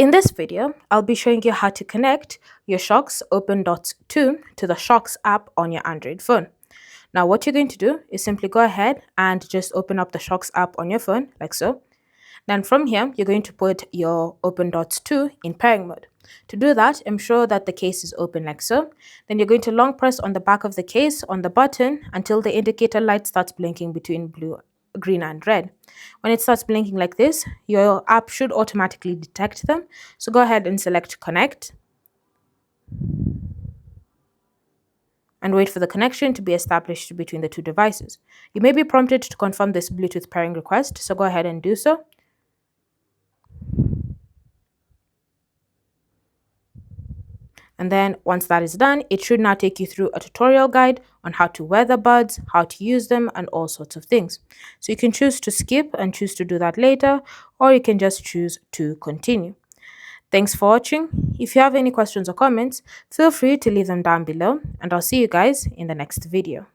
In this video, I'll be showing you how to connect your Shokz OpenDots 2 to the Shokz app on your Android phone. Now what you're going to do is simply go ahead and just open up the Shokz app on your phone like so. Then from here, you're going to put your OpenDots 2 in pairing mode. To do that, ensure that the case is open like so. Then you're going to long press on the back of the case on the button until the indicator light starts blinking between blue, green and red. When it starts blinking like this, your app should automatically detect them. So go ahead and select connect and wait for the connection to be established between the two devices. You may be prompted to confirm this Bluetooth pairing request, so go ahead and do so. And then once that is done, it should now take you through a tutorial guide on how to wear the buds, how to use them, and all sorts of things. So you can choose to skip and choose to do that later, or you can just choose to continue. Thanks for watching. If you have any questions or comments, feel free to leave them down below, and I'll see you guys in the next video.